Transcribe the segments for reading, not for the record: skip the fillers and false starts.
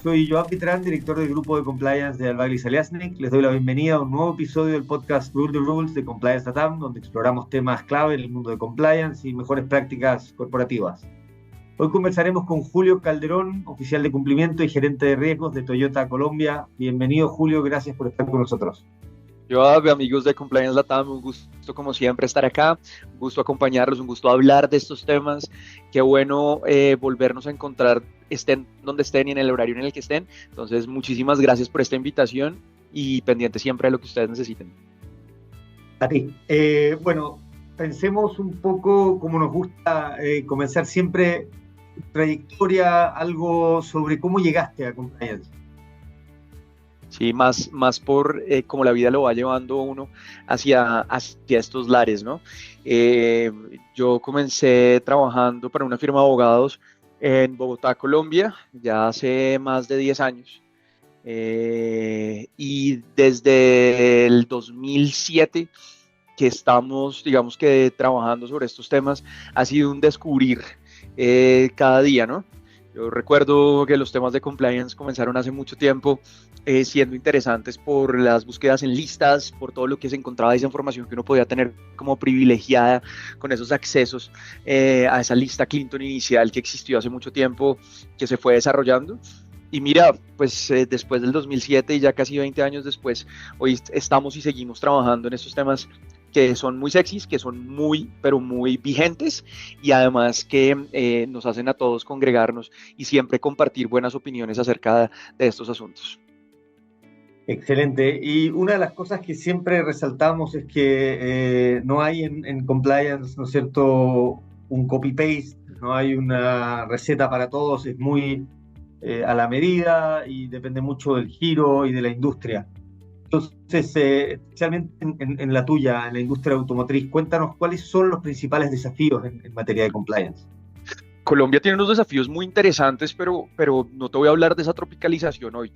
Soy Joan Pitrán, director del grupo de compliance de Albaglis Aliasnik. Les doy la bienvenida a un nuevo episodio del podcast Rule the Rules de Compliance Latam, donde exploramos temas clave en el mundo de compliance y mejores prácticas corporativas. Hoy conversaremos con Julio Calderón, oficial de cumplimiento y gerente de riesgos de Toyota Colombia. Bienvenido, Julio, gracias por estar con nosotros. Joab, amigos de Compliance Latam, un gusto como siempre estar acá, un gusto acompañarlos, un gusto hablar de estos temas. Qué bueno volvernos a encontrar, estén donde estén y en el horario en el que estén. Entonces, muchísimas gracias por esta invitación y pendiente siempre de lo que ustedes necesiten. A ti. Bueno, pensemos un poco como nos gusta comenzar siempre trayectoria, algo sobre cómo llegaste a Compliance. Sí, más por cómo la vida lo va llevando uno hacia estos lares, ¿no? Yo comencé trabajando para una firma de abogados en Bogotá, Colombia, ya hace más de 10 años. Y desde el 2007 que estamos, digamos que trabajando sobre estos temas, ha sido un descubrir cada día, ¿no? Yo recuerdo que los temas de compliance comenzaron hace mucho tiempo siendo interesantes por las búsquedas en listas, por todo lo que se encontraba, esa información que uno podía tener como privilegiada con esos accesos a esa lista Clinton inicial que existió hace mucho tiempo, que se fue desarrollando. Y mira, pues después del 2007 y ya casi 20 años después, hoy estamos y seguimos trabajando en estos temas que son muy sexys, que son muy, pero muy vigentes y además que nos hacen a todos congregarnos y siempre compartir buenas opiniones acerca de estos asuntos. Excelente. Y una de las cosas que siempre resaltamos es que no hay en compliance, ¿no es cierto?, un copy-paste, no hay una receta para todos, es muy a la medida y depende mucho del giro y de la industria. Entonces, especialmente en la tuya, en la industria automotriz, cuéntanos cuáles son los principales desafíos en materia de compliance. Colombia tiene unos desafíos muy interesantes, pero no te voy a hablar de esa tropicalización hoy,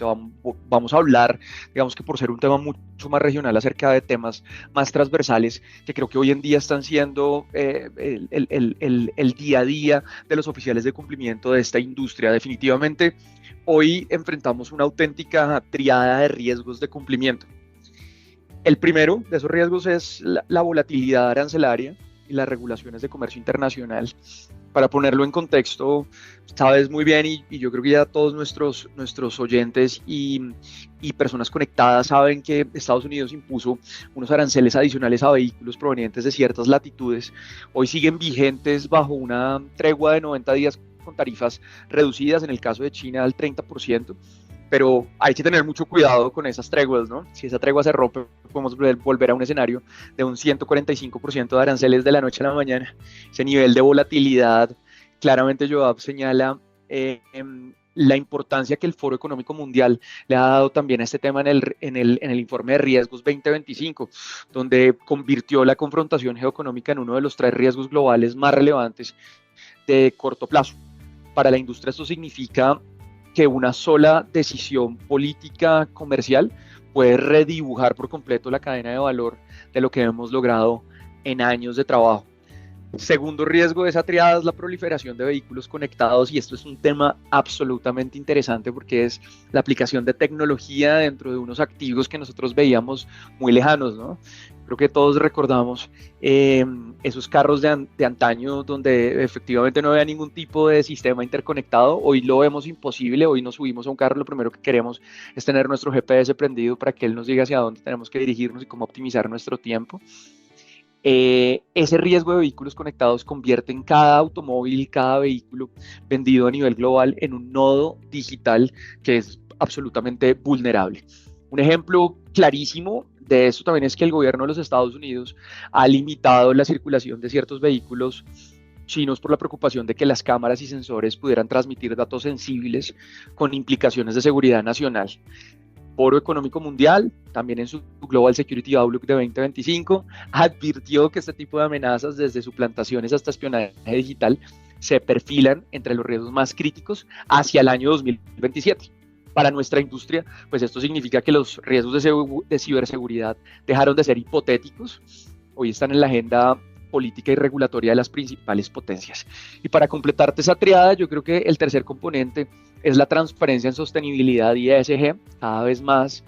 vamos a hablar, digamos que por ser un tema mucho más regional, acerca de temas más transversales que creo que hoy en día están siendo el día a día de los oficiales de cumplimiento de esta industria. Definitivamente, hoy enfrentamos una auténtica triada de riesgos de cumplimiento. El primero de esos riesgos es la volatilidad arancelaria y las regulaciones de comercio internacional. Para ponerlo en contexto, sabes muy bien y yo creo que ya todos nuestros oyentes y personas conectadas saben que Estados Unidos impuso unos aranceles adicionales a vehículos provenientes de ciertas latitudes. Hoy siguen vigentes bajo una tregua de 90 días con tarifas reducidas, en el caso de China al 30%. Pero hay que tener mucho cuidado con esas treguas, ¿no? Si esa tregua se rompe, podemos volver a un escenario de un 145% de aranceles de la noche a la mañana. Ese nivel de volatilidad, claramente Joab señala la importancia que el Foro Económico Mundial le ha dado también a este tema en el informe de riesgos 2025, donde convirtió la confrontación geoeconómica en uno de los 3 riesgos globales más relevantes de corto plazo. Para la industria esto significa que una sola decisión política comercial puede redibujar por completo la cadena de valor de lo que hemos logrado en años de trabajo. Segundo riesgo de esa triada es la proliferación de vehículos conectados, y esto es un tema absolutamente interesante porque es la aplicación de tecnología dentro de unos activos que nosotros veíamos muy lejanos, ¿no? Creo que todos recordamos esos carros de antaño donde efectivamente no había ningún tipo de sistema interconectado. Hoy lo vemos imposible. Hoy nos subimos a un carro, lo primero que queremos es tener nuestro GPS prendido para que él nos diga hacia dónde tenemos que dirigirnos y cómo optimizar nuestro tiempo. Ese riesgo de vehículos conectados convierte en cada automóvil, cada vehículo vendido a nivel global en un nodo digital que es absolutamente vulnerable. Un ejemplo clarísimo de esto también es que el gobierno de los Estados Unidos ha limitado la circulación de ciertos vehículos chinos por la preocupación de que las cámaras y sensores pudieran transmitir datos sensibles con implicaciones de seguridad nacional. Foro Económico Mundial, también en su Global Security Outlook de 2025, advirtió que este tipo de amenazas, desde suplantaciones hasta espionaje digital, se perfilan entre los riesgos más críticos hacia el año 2027. Para nuestra industria, pues esto significa que los riesgos de ciberseguridad dejaron de ser hipotéticos, hoy están en la agenda política y regulatoria de las principales potencias. Y para completarte esa triada, yo creo que el tercer componente es la transparencia en sostenibilidad y ESG. Cada vez más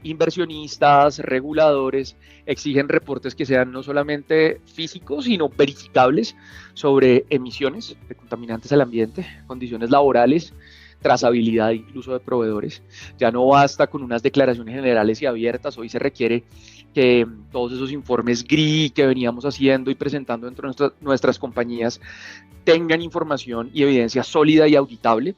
inversionistas, reguladores exigen reportes que sean no solamente físicos, sino verificables sobre emisiones de contaminantes al ambiente, condiciones laborales, trazabilidad incluso de proveedores. Ya no basta con unas declaraciones generales y abiertas, hoy se requiere que todos esos informes GRI que veníamos haciendo y presentando dentro de nuestras compañías tengan información y evidencia sólida y auditable.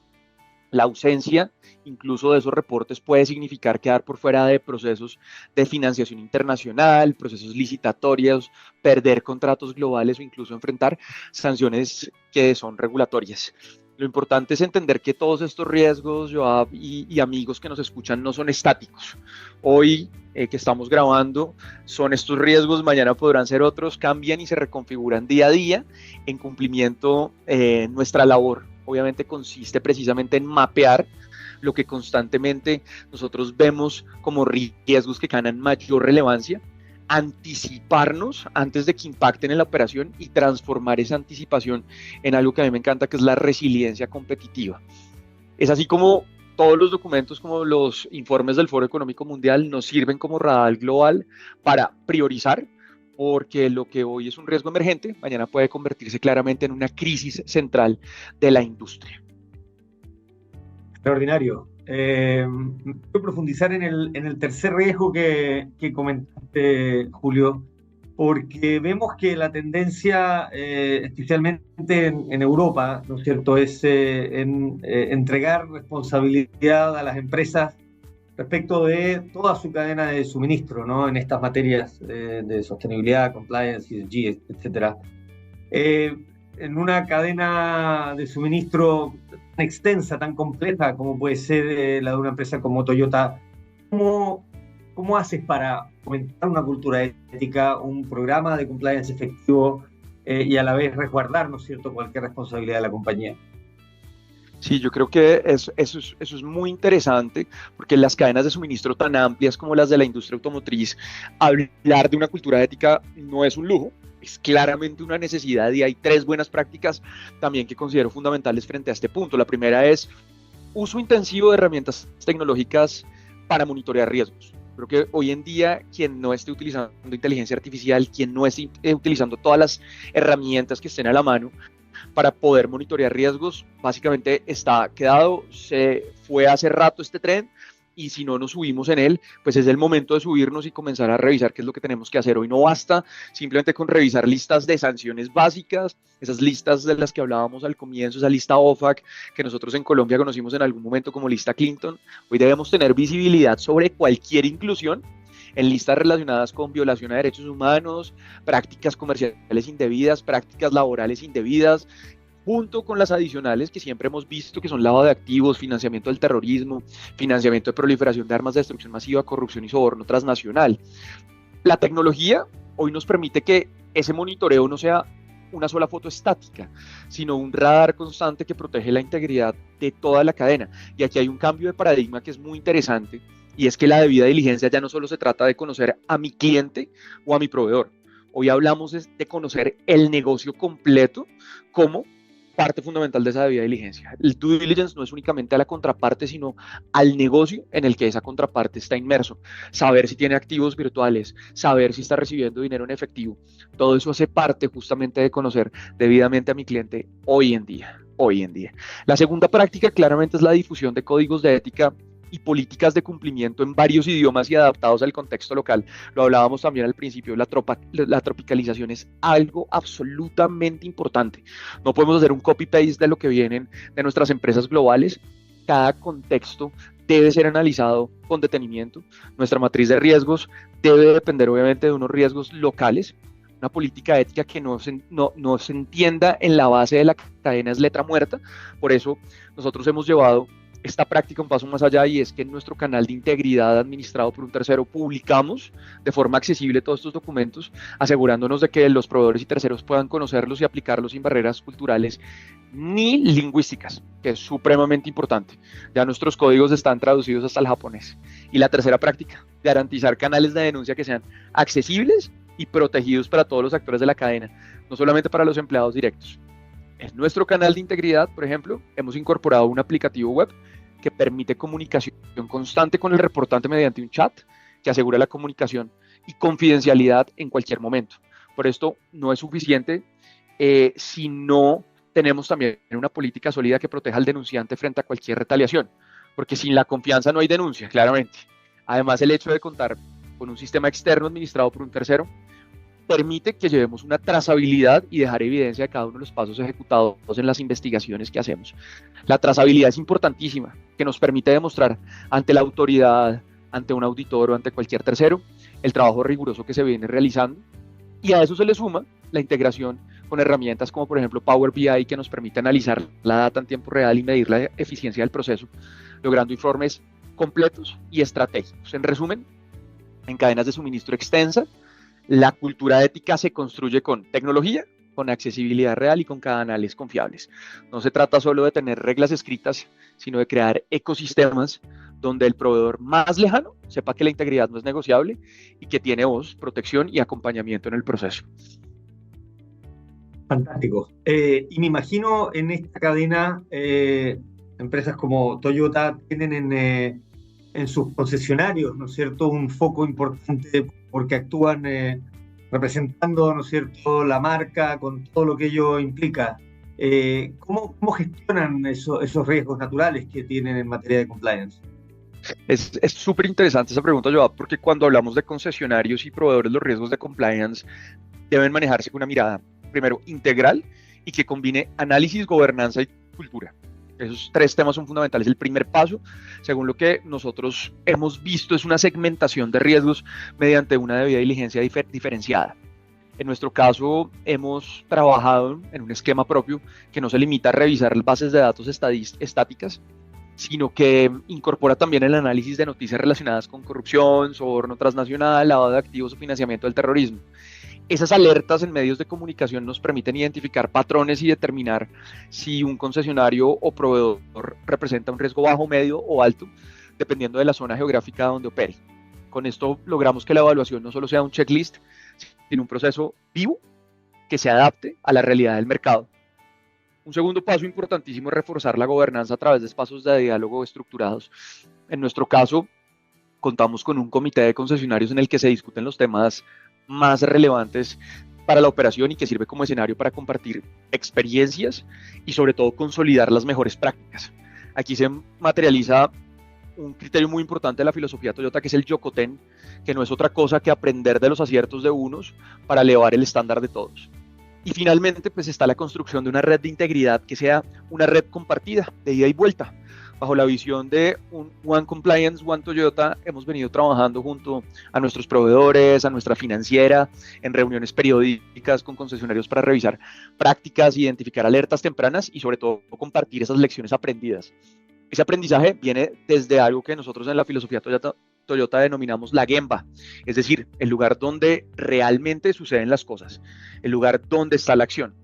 La ausencia incluso de esos reportes puede significar quedar por fuera de procesos de financiación internacional, procesos licitatorios, perder contratos globales o incluso enfrentar sanciones que son regulatorias. Lo importante es entender que todos estos riesgos, Joab y amigos que nos escuchan, no son estáticos. Hoy que estamos grabando son estos riesgos, mañana podrán ser otros, cambian y se reconfiguran día a día en cumplimiento nuestra labor. Obviamente consiste precisamente en mapear lo que constantemente nosotros vemos como riesgos que ganan mayor relevancia, anticiparnos antes de que impacten en la operación y transformar esa anticipación en algo que a mí me encanta, que es la resiliencia competitiva. Es así como todos los documentos, como los informes del Foro Económico Mundial, nos sirven como radar global para priorizar, porque lo que hoy es un riesgo emergente, mañana puede convertirse claramente en una crisis central de la industria. Extraordinario. Quiero profundizar en el tercer riesgo que comentaste, Julio, porque vemos que la tendencia, especialmente en Europa, ¿no es cierto?, es entregar responsabilidad a las empresas respecto de toda su cadena de suministro, ¿no?, en estas materias de sostenibilidad, compliance, ESG, etcétera. En una cadena de suministro tan extensa, tan compleja como puede ser la de una empresa como Toyota, ¿cómo haces para fomentar una cultura ética, un programa de compliance efectivo y a la vez resguardar, ¿no es cierto?, cualquier responsabilidad de la compañía? Sí, yo creo que eso es muy interesante, porque las cadenas de suministro tan amplias como las de la industria automotriz, hablar de una cultura ética no es un lujo, es claramente una necesidad, y hay tres buenas prácticas también que considero fundamentales frente a este punto. La primera es uso intensivo de herramientas tecnológicas para monitorear riesgos. Creo que hoy en día quien no esté utilizando inteligencia artificial, quien no esté utilizando todas las herramientas que estén a la mano para poder monitorear riesgos, básicamente está quedado, se fue hace rato este tren, y si no nos subimos en él, pues es el momento de subirnos y comenzar a revisar qué es lo que tenemos que hacer. Hoy no basta simplemente con revisar listas de sanciones básicas, esas listas de las que hablábamos al comienzo, esa lista OFAC que nosotros en Colombia conocimos en algún momento como lista Clinton. Hoy debemos tener visibilidad sobre cualquier inclusión en listas relacionadas con violación a derechos humanos, prácticas comerciales indebidas, prácticas laborales indebidas, junto con las adicionales que siempre hemos visto, que son lavado de activos, financiamiento del terrorismo, financiamiento de proliferación de armas de destrucción masiva, corrupción y soborno transnacional. La tecnología hoy nos permite que ese monitoreo no sea una sola foto estática, sino un radar constante que protege la integridad de toda la cadena. Y aquí hay un cambio de paradigma que es muy interesante, y es que la debida diligencia ya no solo se trata de conocer a mi cliente o a mi proveedor. Hoy hablamos de conocer el negocio completo como parte fundamental de esa debida diligencia. El due diligence no es únicamente a la contraparte, sino al negocio en el que esa contraparte está inmerso. Saber si tiene activos virtuales, saber si está recibiendo dinero en efectivo. Todo eso hace parte justamente de conocer debidamente a mi cliente hoy en día. La segunda práctica claramente es la difusión de códigos de ética y políticas de cumplimiento en varios idiomas y adaptados al contexto local. Lo hablábamos también al principio, la tropicalización es algo absolutamente importante. No podemos hacer un copy-paste de lo que vienen de nuestras empresas globales. Cada contexto debe ser analizado con detenimiento. Nuestra matriz de riesgos debe depender obviamente de unos riesgos locales. Una política ética que no se entienda en la base de la cadena es letra muerta. Por eso nosotros hemos llevado esta práctica un paso más allá, y es que en nuestro canal de integridad administrado por un tercero publicamos de forma accesible todos estos documentos, asegurándonos de que los proveedores y terceros puedan conocerlos y aplicarlos sin barreras culturales ni lingüísticas, que es supremamente importante. Ya nuestros códigos están traducidos hasta el japonés. Y la tercera práctica, garantizar canales de denuncia que sean accesibles y protegidos para todos los actores de la cadena, no solamente para los empleados directos. En nuestro canal de integridad, por ejemplo, hemos incorporado un aplicativo web que permite comunicación constante con el reportante mediante un chat que asegura la comunicación y confidencialidad en cualquier momento. Por esto no es suficiente si no tenemos también una política sólida que proteja al denunciante frente a cualquier retaliación, porque sin la confianza no hay denuncia, claramente. Además, el hecho de contar con un sistema externo administrado por un tercero permite que llevemos una trazabilidad y dejar evidencia de cada uno de los pasos ejecutados en las investigaciones que hacemos. La trazabilidad es importantísima, que nos permite demostrar ante la autoridad, ante un auditor o ante cualquier tercero, el trabajo riguroso que se viene realizando, y a eso se le suma la integración con herramientas como por ejemplo Power BI, que nos permite analizar la data en tiempo real y medir la eficiencia del proceso, logrando informes completos y estratégicos. En resumen, en cadenas de suministro extensa, la cultura ética se construye con tecnología, con accesibilidad real y con canales confiables. No se trata solo de tener reglas escritas, sino de crear ecosistemas donde el proveedor más lejano sepa que la integridad no es negociable y que tiene voz, protección y acompañamiento en el proceso. Fantástico. Y me imagino en esta cadena, empresas como Toyota tienen en sus concesionarios, ¿no es cierto?, un foco importante porque actúan representando, ¿no es cierto?, la marca con todo lo que ello implica. ¿Cómo gestionan esos riesgos naturales que tienen en materia de compliance? Es súper interesante esa pregunta, Joab, porque cuando hablamos de concesionarios y proveedores, los riesgos de compliance deben manejarse con una mirada, primero, integral y que combine análisis, gobernanza y cultura. Esos tres temas son fundamentales. El primer paso, según lo que nosotros hemos visto, es una segmentación de riesgos mediante una debida diligencia diferenciada. En nuestro caso, hemos trabajado en un esquema propio que no se limita a revisar bases de datos estáticas, sino que incorpora también el análisis de noticias relacionadas con corrupción, soborno transnacional, lavado de activos o financiamiento del terrorismo. Esas alertas en medios de comunicación nos permiten identificar patrones y determinar si un concesionario o proveedor representa un riesgo bajo, medio o alto, dependiendo de la zona geográfica donde opere. Con esto logramos que la evaluación no solo sea un checklist, sino un proceso vivo que se adapte a la realidad del mercado. Un segundo paso importantísimo es reforzar la gobernanza a través de espacios de diálogo estructurados. En nuestro caso, contamos con un comité de concesionarios en el que se discuten los temas más relevantes para la operación y que sirve como escenario para compartir experiencias y sobre todo consolidar las mejores prácticas. Aquí se materializa un criterio muy importante de la filosofía Toyota, que es el Yokoten, que no es otra cosa que aprender de los aciertos de unos para elevar el estándar de todos. Y finalmente, pues está la construcción de una red de integridad que sea una red compartida, de ida y vuelta. Bajo la visión de un One Compliance, One Toyota, hemos venido trabajando junto a nuestros proveedores, a nuestra financiera, en reuniones periódicas con concesionarios para revisar prácticas, identificar alertas tempranas y sobre todo compartir esas lecciones aprendidas. Ese aprendizaje viene desde algo que nosotros en la filosofía Toyota denominamos la Gemba, es decir, el lugar donde realmente suceden las cosas, el lugar donde está la acción.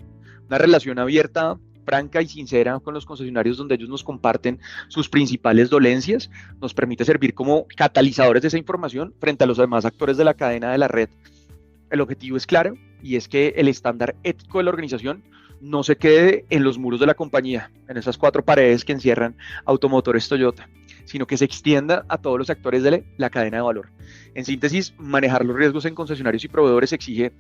Una relación abierta, franca y sincera con los concesionarios donde ellos nos comparten sus principales dolencias, nos permite servir como catalizadores de esa información frente a los demás actores de la cadena de la red. El objetivo es claro y es que el estándar ético de la organización no se quede en los muros de la compañía, en esas cuatro paredes que encierran Automotores Toyota, sino que se extienda a todos los actores de la cadena de valor. En síntesis, manejar los riesgos en concesionarios y proveedores exige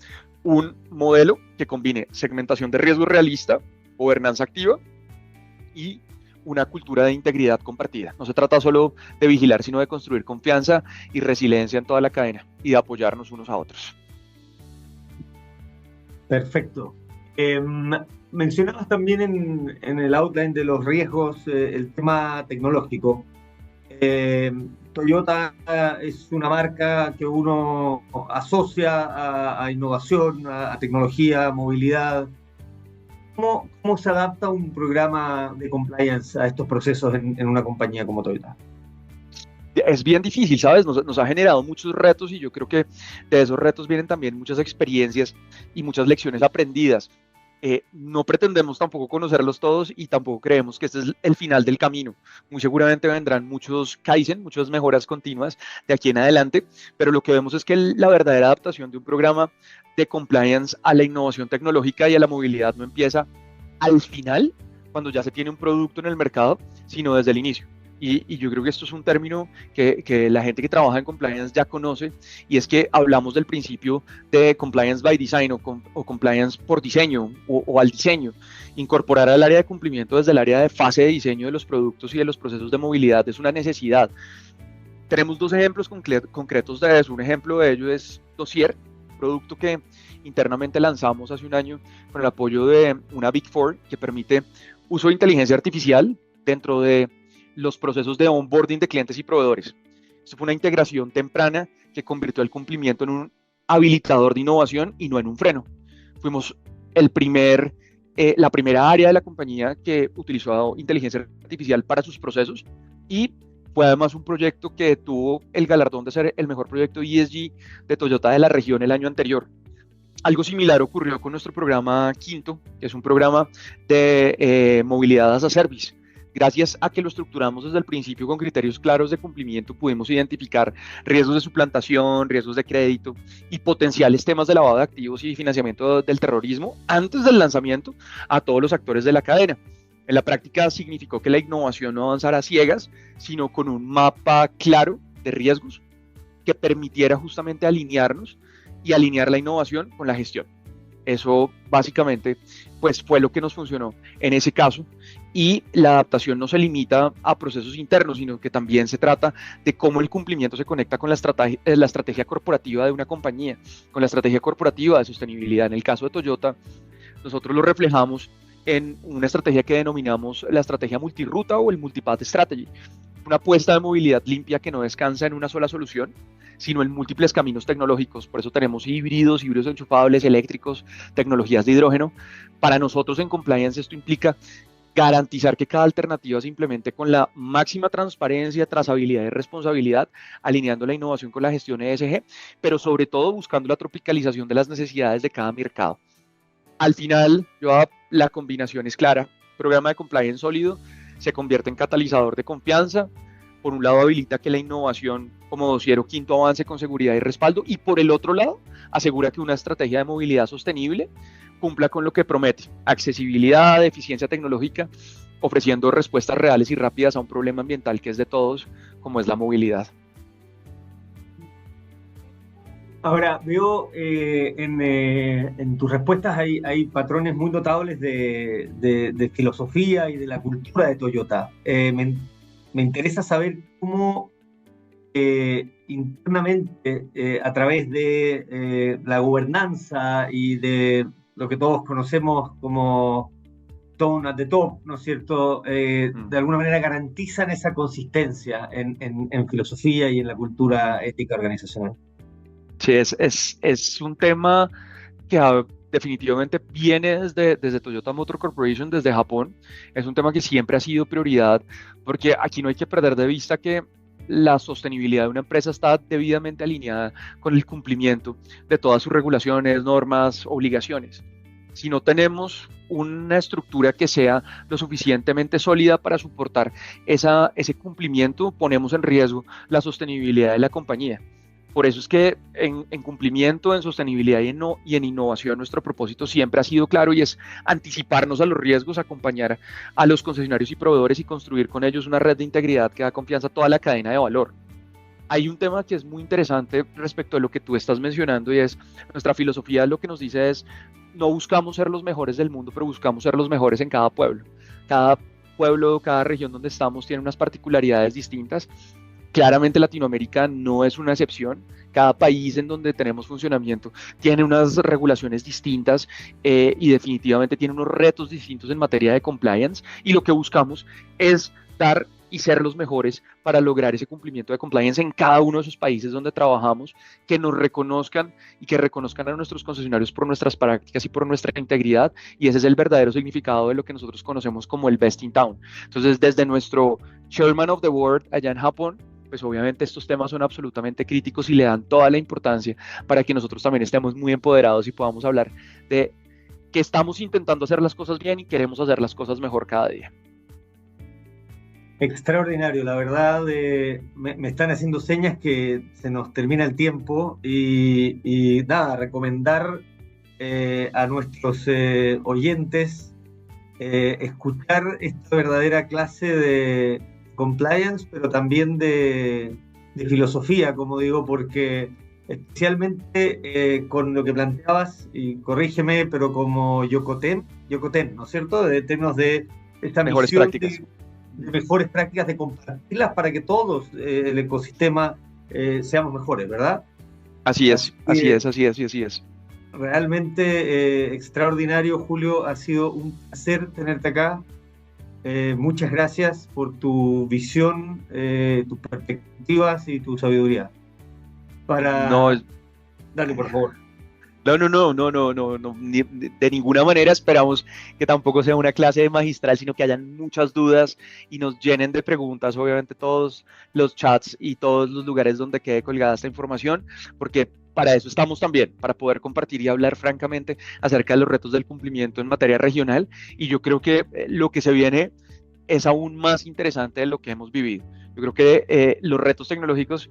un modelo que combine segmentación de riesgo realista, gobernanza activa y una cultura de integridad compartida. No se trata solo de vigilar, sino de construir confianza y resiliencia en toda la cadena y de apoyarnos unos a otros. Perfecto. Mencionabas también en el outline de los riesgos el tema tecnológico. Toyota es una marca que uno asocia a innovación, a tecnología, a movilidad. ¿Cómo se adapta un programa de compliance a estos procesos en una compañía como Toyota? Es bien difícil, ¿sabes? Nos ha generado muchos retos y yo creo que de esos retos vienen también muchas experiencias y muchas lecciones aprendidas. No pretendemos tampoco conocerlos todos y tampoco creemos que este es el final del camino. Muy seguramente vendrán muchos Kaizen, muchas mejoras continuas de aquí en adelante, pero lo que vemos es que la verdadera adaptación de un programa de compliance a la innovación tecnológica y a la movilidad no empieza al final, cuando ya se tiene un producto en el mercado, sino desde el inicio. Y yo creo que esto es un término que la gente que trabaja en compliance ya conoce, y es que hablamos del principio de compliance by design o compliance por diseño o al diseño. Incorporar al área de cumplimiento desde el área de fase de diseño de los productos y de los procesos de movilidad es una necesidad. Tenemos dos ejemplos concretos de eso. Un ejemplo de ello es Dossier, producto que internamente lanzamos hace un año con el apoyo de una Big Four que permite uso de inteligencia artificial dentro de los procesos de onboarding de clientes y proveedores. Esto fue una integración temprana que convirtió el cumplimiento en un habilitador de innovación y no en un freno. Fuimos la primera área de la compañía que utilizó inteligencia artificial para sus procesos, y fue además un proyecto que tuvo el galardón de ser el mejor proyecto ESG de Toyota de la región el año anterior. Algo similar ocurrió con nuestro programa Quinto, que es un programa de movilidad as a service. Gracias a que lo estructuramos desde el principio con criterios claros de cumplimiento, pudimos identificar riesgos de suplantación, riesgos de crédito y potenciales temas de lavado de activos y financiamiento del terrorismo antes del lanzamiento a todos los actores de la cadena. En la práctica significó que la innovación no avanzara a ciegas, sino con un mapa claro de riesgos que permitiera justamente alinearnos y alinear la innovación con la gestión. Eso básicamente pues, fue lo que nos funcionó en ese caso, y la adaptación no se limita a procesos internos, sino que también se trata de cómo el cumplimiento se conecta con la estrategia corporativa de una compañía, con la estrategia corporativa de sostenibilidad. En el caso de Toyota, nosotros lo reflejamos en una estrategia que denominamos la estrategia multiruta o el multipath strategy, una apuesta de movilidad limpia que no descansa en una sola solución, sino en múltiples caminos tecnológicos. Por eso tenemos híbridos enchufables, eléctricos, tecnologías de hidrógeno. Para nosotros en compliance esto implica garantizar que cada alternativa se implemente con la máxima transparencia, trazabilidad y responsabilidad, alineando la innovación con la gestión ESG, pero sobre todo buscando la tropicalización de las necesidades de cada mercado. Al final, la combinación es clara. Programa de compliance sólido se convierte en catalizador de confianza. Por un lado, habilita que la innovación como Dossier o Quinto avance con seguridad y respaldo, y por el otro lado, asegura que una estrategia de movilidad sostenible cumpla con lo que promete: accesibilidad, eficiencia tecnológica, ofreciendo respuestas reales y rápidas a un problema ambiental que es de todos, como es la movilidad. Ahora, veo en tus respuestas hay patrones muy notables de filosofía y de la cultura de Toyota. Me interesa saber cómo internamente, a través de la gobernanza y de lo que todos conocemos como tone at the top, ¿no es cierto?, de alguna manera garantizan esa consistencia en filosofía y en la cultura ética organizacional. Sí, es un tema que definitivamente viene desde Toyota Motor Corporation, desde Japón. Es un tema que siempre ha sido prioridad, porque aquí no hay que perder de vista que la sostenibilidad de una empresa está debidamente alineada con el cumplimiento de todas sus regulaciones, normas, obligaciones. Si no tenemos una estructura que sea lo suficientemente sólida para soportar ese cumplimiento, ponemos en riesgo la sostenibilidad de la compañía. Por eso es que en cumplimiento, en sostenibilidad y en innovación, nuestro propósito siempre ha sido claro, y es anticiparnos a los riesgos, acompañar a los concesionarios y proveedores y construir con ellos una red de integridad que da confianza a toda la cadena de valor. Hay un tema que es muy interesante respecto a lo que tú estás mencionando, y es nuestra filosofía. Lo que nos dice es: no buscamos ser los mejores del mundo, pero buscamos ser los mejores en cada pueblo. Cada pueblo, cada región donde estamos tiene unas particularidades distintas. Claramente Latinoamérica no es una excepción. Cada país en donde tenemos funcionamiento tiene unas regulaciones distintas, y definitivamente tiene unos retos distintos en materia de compliance, y lo que buscamos es dar y ser los mejores para lograr ese cumplimiento de compliance en cada uno de esos países donde trabajamos, que nos reconozcan y que reconozcan a nuestros concesionarios por nuestras prácticas y por nuestra integridad, y ese es el verdadero significado de lo que nosotros conocemos como el Best in Town. Entonces, desde nuestro Chairman of the Board allá en Japón, pues obviamente estos temas son absolutamente críticos y le dan toda la importancia para que nosotros también estemos muy empoderados y podamos hablar de que estamos intentando hacer las cosas bien y queremos hacer las cosas mejor cada día. Extraordinario, la verdad. Me están haciendo señas que se nos termina el tiempo, y nada, recomendar a nuestros oyentes escuchar esta verdadera clase de compliance, pero también de filosofía, como digo, porque especialmente con lo que planteabas, y corrígeme, pero como Yocoten, ¿no es cierto? De términos de esta Mejores misión prácticas. de mejores prácticas, de compartirlas para que todos el ecosistema seamos mejores, ¿verdad? Así Así es, así que es, así es, así es. realmente extraordinario, Julio. Ha sido un placer tenerte acá. Muchas gracias por tu visión, tus perspectivas y tu sabiduría. No, Para... Dale, por favor. no, de ninguna manera esperamos que tampoco sea una clase de magistral, sino que hayan muchas dudas y nos llenen de preguntas, obviamente todos los chats y todos los lugares donde quede colgada esta información, porque para eso estamos también, para poder compartir y hablar francamente acerca de los retos del cumplimiento en materia regional. Y yo creo que lo que se viene es aún más interesante de lo que hemos vivido. Yo creo que los retos tecnológicos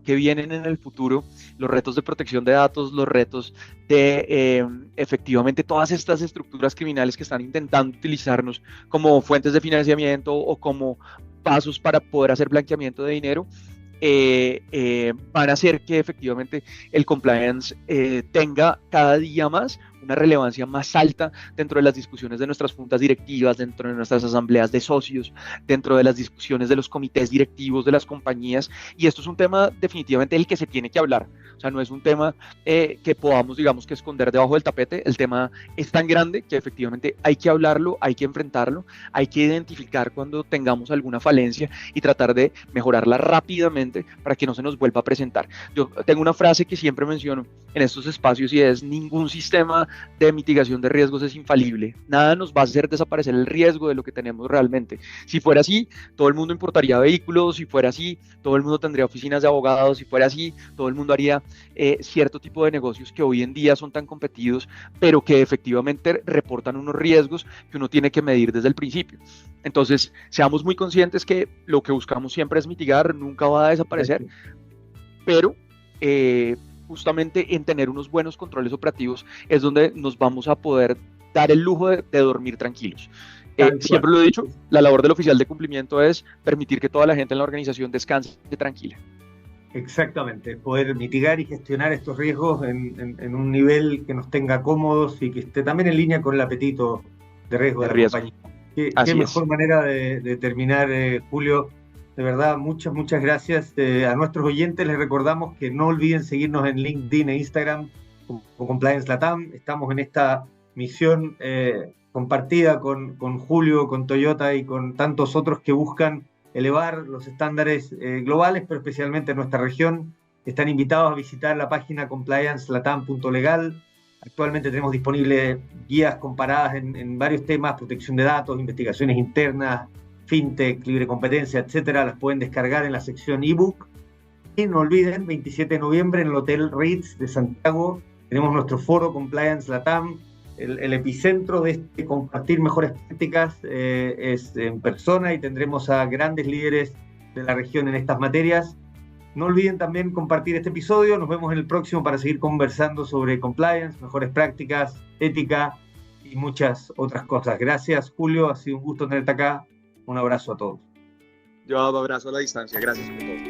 que vienen en el futuro, los retos de protección de datos, los retos de efectivamente todas estas estructuras criminales que están intentando utilizarnos como fuentes de financiamiento o como pasos para poder hacer blanqueamiento de dinero, van a hacer que efectivamente el compliance tenga cada día más una relevancia más alta dentro de las discusiones de nuestras juntas directivas, dentro de nuestras asambleas de socios, dentro de las discusiones de los comités directivos de las compañías. Y esto es un tema definitivamente del que se tiene que hablar. O sea, no es un tema que podamos, digamos, que esconder debajo del tapete. El tema es tan grande que efectivamente hay que hablarlo, hay que enfrentarlo, hay que identificar cuando tengamos alguna falencia y tratar de mejorarla rápidamente para que no se nos vuelva a presentar. Yo tengo una frase que siempre menciono en estos espacios y es: ningún sistema de mitigación de riesgos es infalible. Nada nos va a hacer desaparecer el riesgo de lo que tenemos realmente. Si fuera así, todo el mundo importaría vehículos; si fuera así, todo el mundo tendría oficinas de abogados; si fuera así, todo el mundo haría cierto tipo de negocios que hoy en día son tan competidos, pero que efectivamente reportan unos riesgos que uno tiene que medir desde el principio. Entonces, seamos muy conscientes que lo que buscamos siempre es mitigar, nunca va a desaparecer, pero justamente en tener unos buenos controles operativos es donde nos vamos a poder dar el lujo de dormir tranquilos. Siempre lo he dicho, la labor del oficial de cumplimiento es permitir que toda la gente en la organización descanse tranquila. Exactamente, poder mitigar y gestionar estos riesgos en un nivel que nos tenga cómodos y que esté también en línea con el apetito de riesgo de la compañía. Qué mejor manera de terminar, Julio. De verdad, muchas gracias. A nuestros oyentes les recordamos que no olviden seguirnos en LinkedIn e Instagram como Compliance Latam. Estamos en esta misión compartida con Julio, con Toyota y con tantos otros que buscan elevar los estándares globales, pero especialmente en nuestra región. Están invitados a visitar la página compliancelatam.legal. Actualmente tenemos disponibles guías comparadas en varios temas: protección de datos, investigaciones internas, fintech, libre competencia, etcétera. Las pueden descargar en la sección ebook. Y no olviden, 27 de noviembre en el Hotel Ritz de Santiago tenemos nuestro foro Compliance Latam. El epicentro de compartir mejores prácticas es en persona, y tendremos a grandes líderes de la región en estas materias. No olviden también compartir este episodio. Nos vemos en el próximo para seguir conversando sobre compliance, mejores prácticas, ética y muchas otras cosas. Gracias, Julio. Ha sido un gusto tenerte acá. Un abrazo a todos. Yo abrazo a la distancia. Gracias por todo.